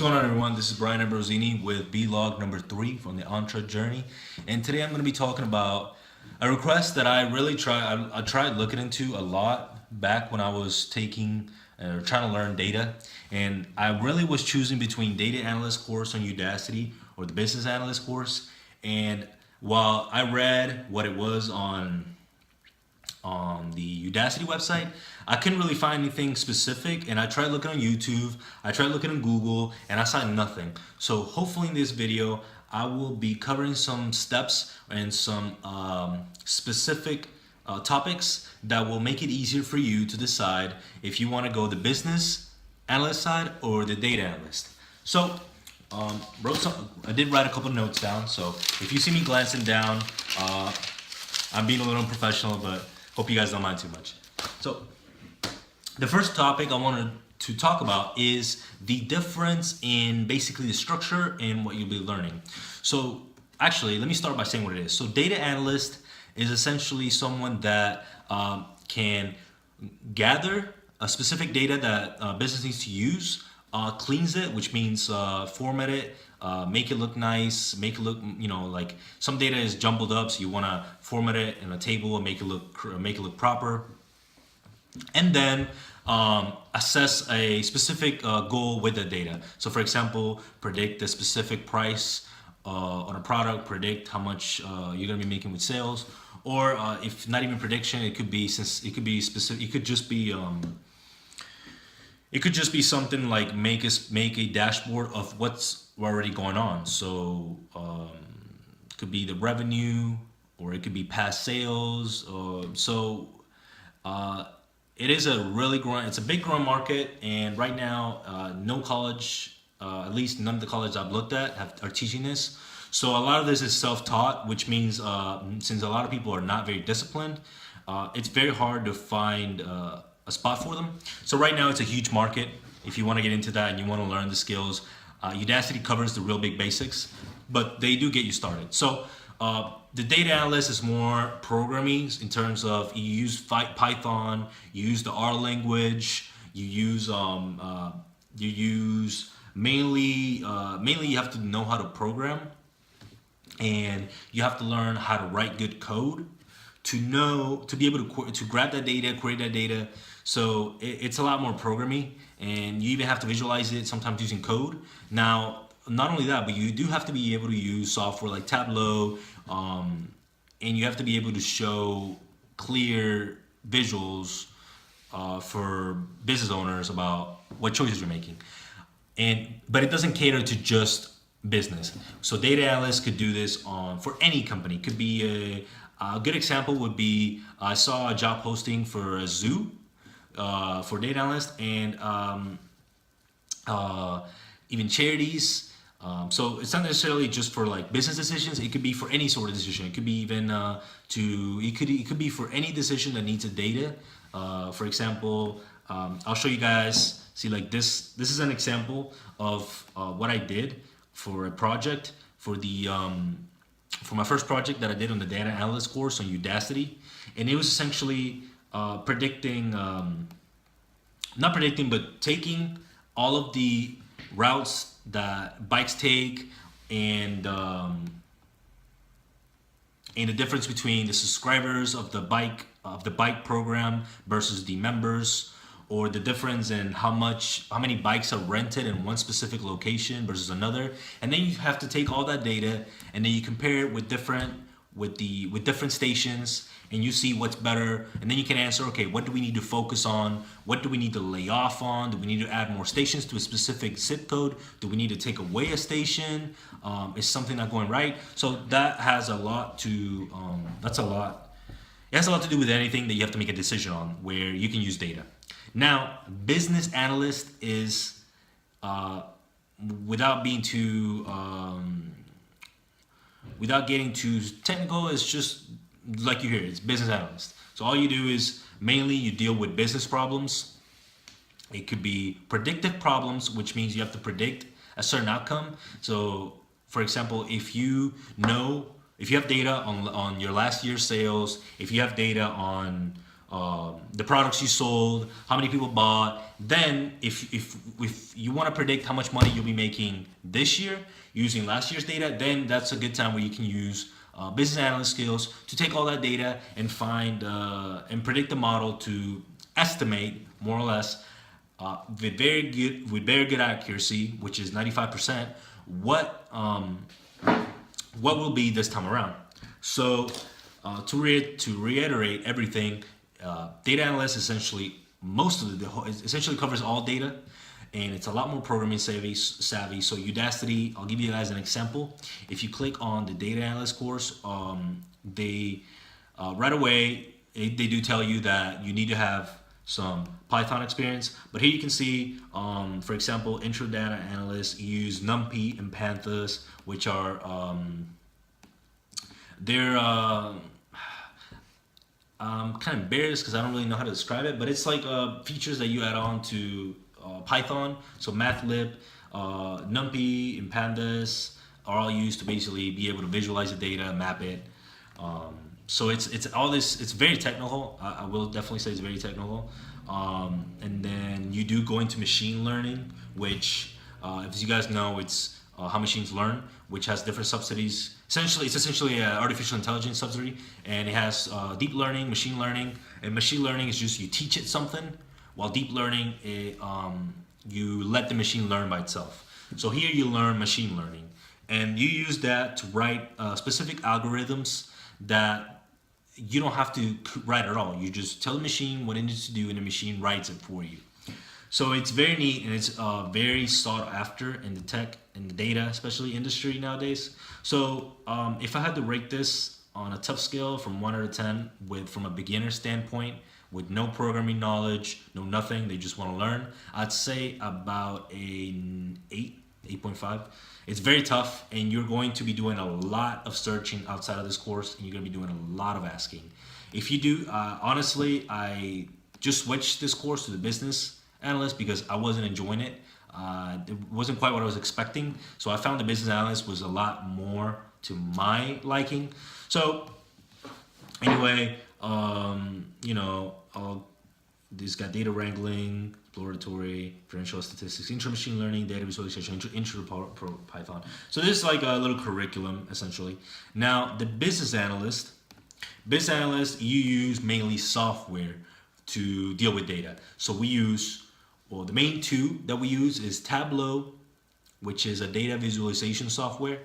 going on, everyone? This is Brian Ambrosini with vlog number 3 from the Entre Journey, and today I'm going to be talking about a request that I really tried looking into a lot back when I was trying to learn data, and I really was choosing between data analyst course on Udacity or the business analyst course. And while I read what it was on the Udacity website, I couldn't really find anything specific, and I tried looking on YouTube, I tried looking on Google, and I saw nothing. So hopefully in this video I will be covering some steps and some specific topics that will make it easier for you to decide if you want to go the business analyst side or the data analyst. So I did write a couple notes down, so if you see me glancing down, I'm being a little unprofessional, but hope you guys don't mind too much. So the first topic I wanted to talk about is the difference in basically the structure and what you'll be learning. So actually, let me start by saying what it is. So data analyst is essentially someone that can gather a specific data that business needs to use, cleans it, which means format it, make it look nice, make it look, like some data is jumbled up, so you want to format it in a table and make it look proper, and then assess a specific goal with the data. So for example, predict the specific price on a product, predict how much you're going to be making with sales, or if not even prediction, it could be specific. It could just be something like make a dashboard of what's already going on. So it could be the revenue, or it could be past sales. It is it's a big growing market, and right now no college, at least none of the colleges I've looked at are teaching this. So a lot of this is self-taught, which means since a lot of people are not very disciplined, it's very hard to find a spot for them. So right now it's a huge market. If you want to get into that and you want to learn the skills, Udacity covers the real big basics, but they do get you started. So the data analyst is more programming in terms of you use Python, you use the R language, you use mainly you have to know how to program, and you have to learn how to write good code to be able to grab that data, create that data. So it's a lot more programming, and you even have to visualize it sometimes using code. Now, not only that, but you do have to be able to use software like Tableau, and you have to be able to show clear visuals for business owners about what choices you're making. But it doesn't cater to just business. So data analysts could do this for any company. Could be a good example would be, I saw a job posting for a zoo for data analyst, and even charities. So it's not necessarily just for like business decisions. It could be for any sort of decision. It could be even it could be for any decision that needs a data. For example, I'll show you guys. See, like this is an example of what I did for a project for my first project that I did on the data analyst course on Udacity, and it was essentially predicting, not predicting, but taking all of the routes that bikes take, and the difference between the subscribers of the bike program versus the members, or the difference in how many bikes are rented in one specific location versus another. And then you have to take all that data, and then you compare it with different stations, and you see what's better, and then you can answer, okay, what do we need to focus on? What do we need to lay off on? Do we need to add more stations to a specific zip code? Do we need to take away a station? Is something not going right? So that has a lot to, it has a lot to do with anything that you have to make a decision on where you can use data. Now, business analyst is, without getting too technical, it's just like you hear, it's business analyst. So all you do is mainly you deal with business problems. It could be predictive problems, which means you have to predict a certain outcome. So for example, if you have data on your last year's sales, if you have data on the products you sold, how many people bought. Then, if you want to predict how much money you'll be making this year using last year's data, then that's a good time where you can use business analyst skills to take all that data and find and predict the model to estimate more or less with very good accuracy, which is 95%, what will be this time around. So to reiterate everything, data analyst essentially essentially covers all data, and it's a lot more programming savvy. So Udacity, I'll give you guys an example. If you click on the data analyst course, they right away they do tell you that you need to have some Python experience. But here you can see, for example, intro data analyst use NumPy and Pandas, which are they're I'm kind of embarrassed because I don't really know how to describe it, but it's like features that you add on to Python. So Mathlib, NumPy, and Pandas are all used to basically be able to visualize the data, map it. So it's all this. It's very technical. I will definitely say it's very technical. And then you do go into machine learning, which, as you guys know, it's how machines learn, which has different subsidies. It's essentially an artificial intelligence subsidy, and it has deep learning, machine learning. And machine learning is just you teach it something, while deep learning, you let the machine learn by itself. So here you learn machine learning, and you use that to write specific algorithms that you don't have to write at all. You just tell the machine what it needs to do, and the machine writes it for you. So it's very neat, and it's very sought after in the tech and the data, especially industry nowadays. So if I had to rate this on a tough scale from 1 out of 10, from a beginner standpoint, with no programming knowledge, no nothing, they just want to learn, I'd say about an 8.5. It's very tough, and you're going to be doing a lot of searching outside of this course, and you're going to be doing a lot of asking. If you do, honestly, I just switched this course to the business analyst because I wasn't enjoying it. It wasn't quite what I was expecting, so I found the business analyst was a lot more to my liking. So anyway, this got data wrangling, exploratory, differential statistics, intro-machine learning, data visualization, intro Python. So this is like a little curriculum, essentially. Now, the business analyst, you use mainly software to deal with data. So we use, the main two that we use is Tableau, which is a data visualization software,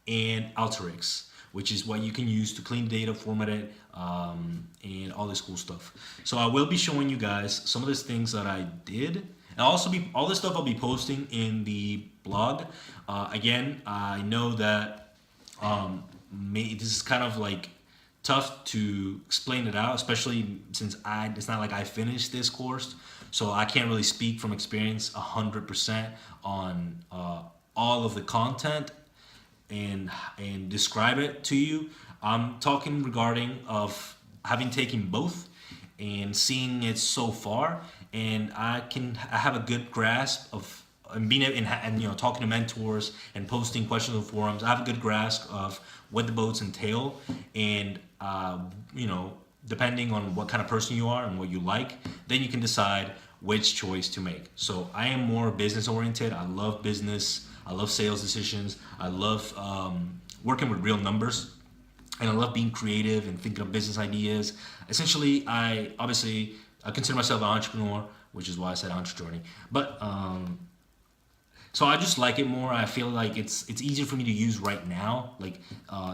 and Alteryx, which is what you can use to clean data, format it, and all this cool stuff. So I will be showing you guys some of these things that I did, and also all this stuff I'll be posting in the blog. Again, I know that this is kind of like tough to explain it out, especially since it's not like I finished this course, so I can't really speak from experience 100% on all of the content and describe it to you. I'm talking regarding of having taken both and seeing it so far, and I have a good grasp of being and talking to mentors and posting questions in forums. I have a good grasp of what the boats entail, and depending on what kind of person you are and what you like, then you can decide which choice to make. So I am more business oriented. I love business. I love sales decisions. I love working with real numbers, and I love being creative and thinking of business ideas. Essentially, I consider myself an entrepreneur, which is why I said entrepreneur. But so I just like it more. I feel like it's easier for me to use right now. Like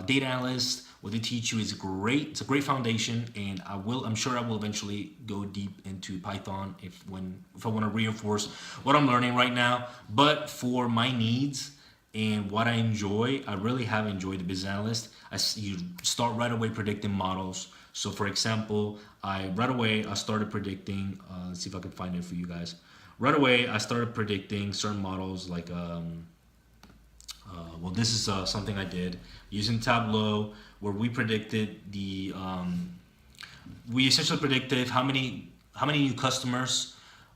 data analyst, what they teach you is great. It's a great foundation, and I'm sure I will eventually go deep into Python if I want to reinforce what I'm learning right now. But for my needs and what I enjoy, I really have enjoyed the business analyst. You start right away predicting models. So for example, I started predicting, let's see if I can find it for you guys. Right away, I started predicting certain models like, this is something I did using Tableau, where we predicted we essentially predicted how many new customers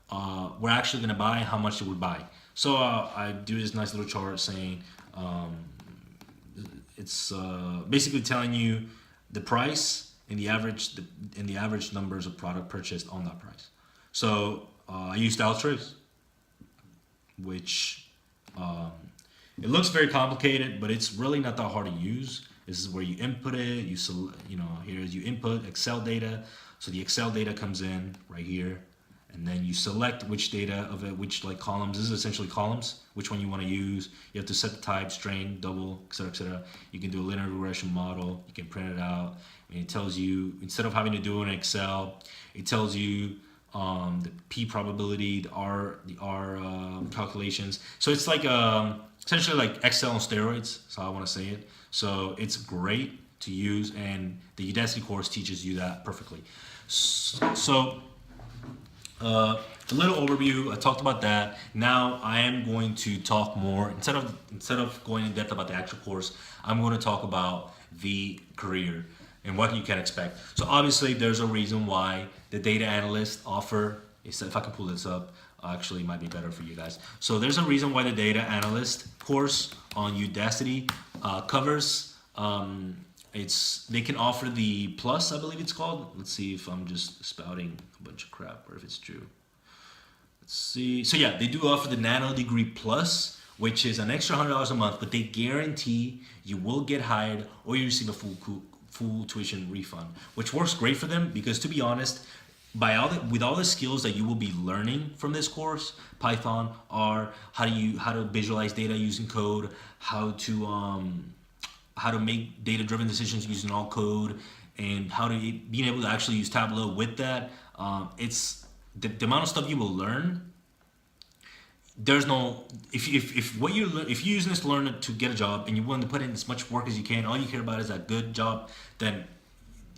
were actually going to buy and how much they would buy. So I do this nice little chart saying it's basically telling you the price in the average numbers of product purchased on that price. So I used Alteryx, which it looks very complicated, but it's really not that hard to use. This is where you input it. Here's you input Excel data. So the Excel data comes in right here, and then you select which data of it, which like columns. This is essentially columns. Which one you want to use. You have to set the type, strain, double, etc., etc. You can do a linear regression model. You can print it out, and it tells you, instead of having to do it in Excel, it tells you the P probability, the R calculations. So it's like essentially like Excel on steroids. That's how I want to say it. So it's great to use, and the Udacity course teaches you that perfectly. So a little overview. I talked about that. Now I am going to talk more, instead of going in depth about the actual course, I'm going to talk about the career and what you can expect. So obviously there's a reason why the data analyst offer, if I can pull this up, actually it might be better for you guys. So there's a reason why the data analyst course on Udacity covers, they can offer the plus, I believe it's called. Let's see if I'm just spouting a bunch of crap or if it's true. Let's see. So yeah, they do offer the Nano Degree Plus, which is an extra $100 a month, but they guarantee you will get hired or you receive a full tuition refund, which works great for them because, to be honest, with all the skills that you will be learning from this course, Python, R, how to visualize data using code, how to make data-driven decisions using all code, and being able to actually use Tableau with that. It's the amount of stuff you will learn. There's no, if you're using this to learn to get a job and you're willing to put in as much work as you can, all you care about is a good job, then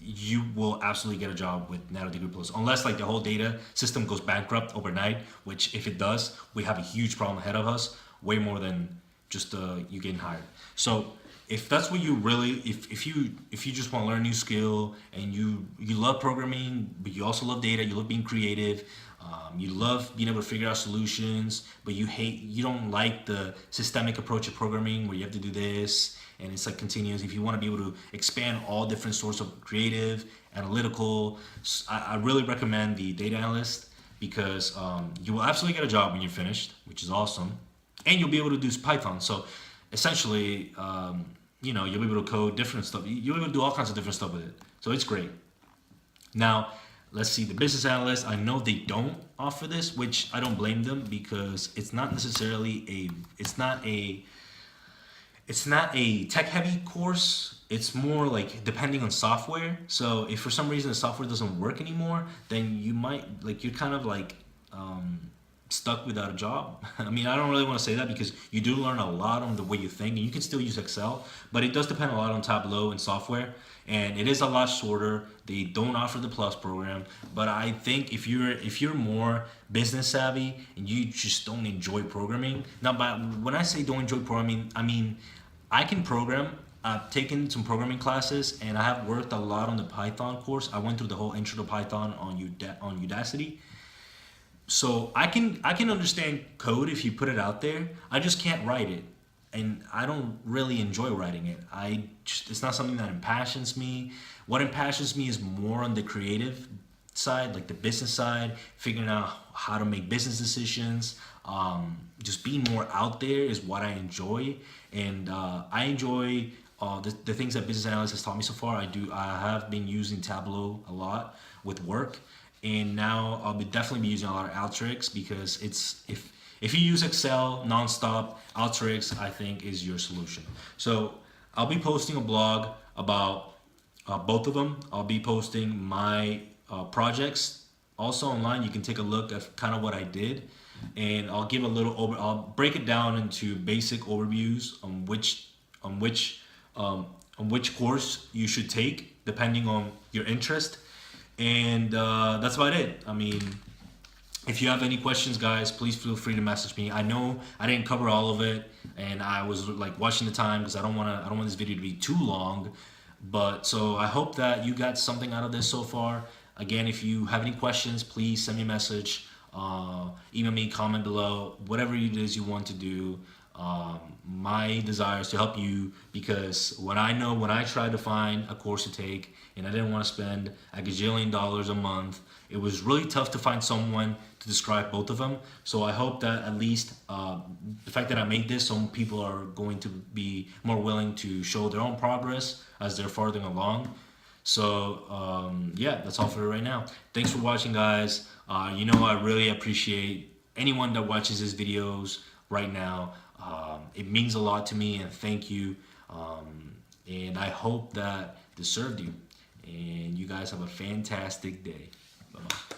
you will absolutely get a job with Nano Degree Plus, unless like the whole data system goes bankrupt overnight, which if it does, we have a huge problem ahead of us, way more than just you getting hired. So if that's what you really, if you just want to learn a new skill and you love programming, but you also love data, you love being creative, you love being able to figure out solutions, but you don't like the systemic approach of programming where you have to do this and it's like continuous. If you want to be able to expand all different sorts of creative, analytical, I really recommend the data analyst because you will absolutely get a job when you're finished, which is awesome, and you'll be able to do Python. So essentially, you'll be able to code different stuff. You'll be able to do all kinds of different stuff with it. So it's great. Now, let's see, the business analyst, I know they don't offer this, which I don't blame them because it's not necessarily it's not a tech-heavy course. It's more like depending on software. So if for some reason the software doesn't work anymore, then you're kind of like stuck without a job. I mean, I don't really want to say that because you do learn a lot on the way you think, and you can still use Excel, but it does depend a lot on Tableau and software, and it is a lot shorter. They don't offer the Plus program, but I think if you're more business savvy and you just don't enjoy programming, when I say don't enjoy programming, I mean I can program. I've taken some programming classes, and I have worked a lot on the Python course. I went through the whole intro to Python on Udacity. So I can understand code if you put it out there. I just can't write it, and I don't really enjoy writing it. It's not something that impassions me. What impassions me is more on the creative side, like the business side, figuring out how to make business decisions. Just being more out there is what I enjoy, and I enjoy the things that business analyst has taught me so far. I have been using Tableau a lot with work. And now I'll definitely be using a lot of Alteryx because if you use Excel nonstop, Alteryx I think is your solution. So I'll be posting a blog about both of them. I'll be posting my projects also online. You can take a look at kind of what I did, and I'll give I'll break it down into basic overviews on which course you should take depending on your interest. And that's about it. I mean, if you have any questions, guys, please feel free to message me. I know I didn't cover all of it, and I was like watching the time because I don't want this video to be too long. But so I hope that you got something out of this so far. Again, if you have any questions, please send me a message, email me, comment below, whatever it is you want to do. My desire is to help you, because when I tried to find a course to take and I didn't want to spend a gajillion dollars a month, it was really tough to find someone to describe both of them. So I hope that at least the fact that I made this, some people are going to be more willing to show their own progress as they're farther along. So yeah, that's all for right now. Thanks for watching, guys. I really appreciate anyone that watches these videos right now. It means a lot to me, and thank you. And I hope that this served you. And you guys have a fantastic day. Bye-bye.